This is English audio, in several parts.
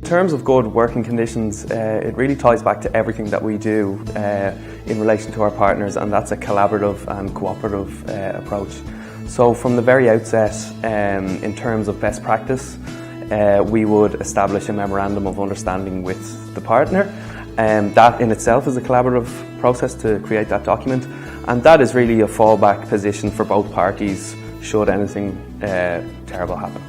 In terms of good working conditions, it really ties back to everything that we do in relation to our partners, and that's a collaborative and cooperative approach. So from the very outset, in terms of best practice, we would establish a memorandum of understanding with the partner. That in itself is a collaborative process to create that document, and that is really a fallback position for both parties should anything terrible happen.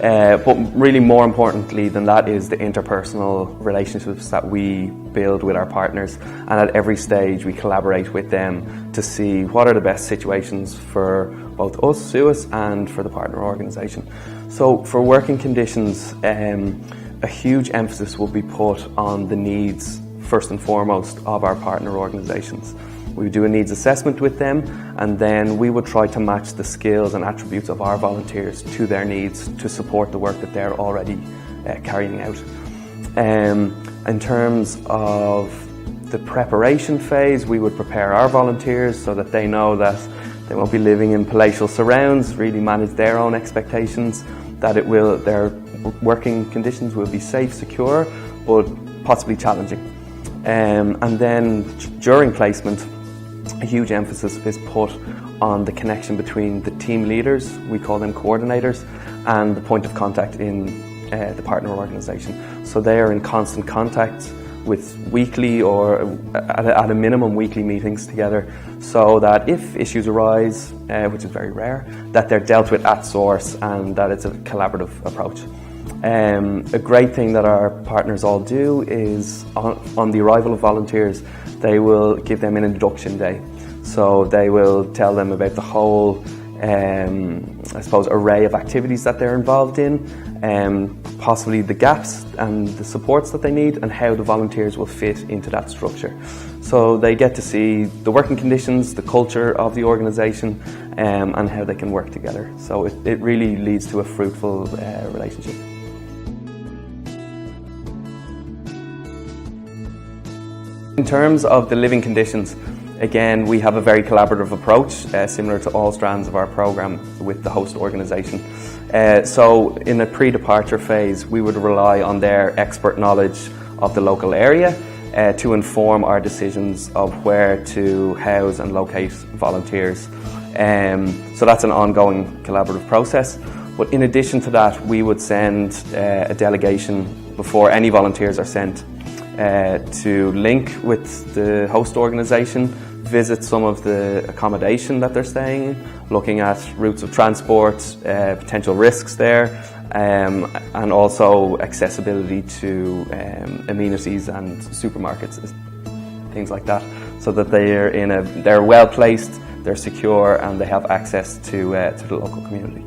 But really more importantly than that is the interpersonal relationships that we build with our partners, and at every stage we collaborate with them to see what are the best situations for both us, SUAS, and for the partner organisation. So for working conditions, a huge emphasis will be put on the needs first and foremost of our partner organisations. We would do a needs assessment with them, and then we would try to match the skills and attributes of our volunteers to their needs to support the work that they're already carrying out. In terms of the preparation phase, we would prepare our volunteers so that they know that they won't be living in palatial surrounds, really manage their own expectations, that their working conditions will be safe, secure, but possibly challenging. And then during placement, a huge emphasis is put on the connection between the team leaders, we call them coordinators, and the point of contact in the partner organisation. So they are in constant contact with weekly or at a minimum weekly meetings together, so that if issues arise, which is very rare, that they're dealt with at source and that it's a collaborative approach. A great thing that our partners all do is on the arrival of volunteers, they will give them an induction day. So they will tell them about the whole, I suppose, array of activities that they're involved in, possibly the gaps and the supports that they need, and how the volunteers will fit into that structure. So they get to see the working conditions, the culture of the organisation, and how they can work together. So it really leads to a fruitful relationship. In terms of the living conditions, again, we have a very collaborative approach, similar to all strands of our programme with the host organisation. So in a pre-departure phase, we would rely on their expert knowledge of the local area to inform our decisions of where to house and locate volunteers. So that's an ongoing collaborative process. But in addition to that, we would send a delegation before any volunteers are sent to link with the host organisation, visit some of the accommodation that they're staying in, looking at routes of transport, potential risks there, and also accessibility to amenities and supermarkets, things like that, so that they're well placed, they're secure, and they have access to the local community.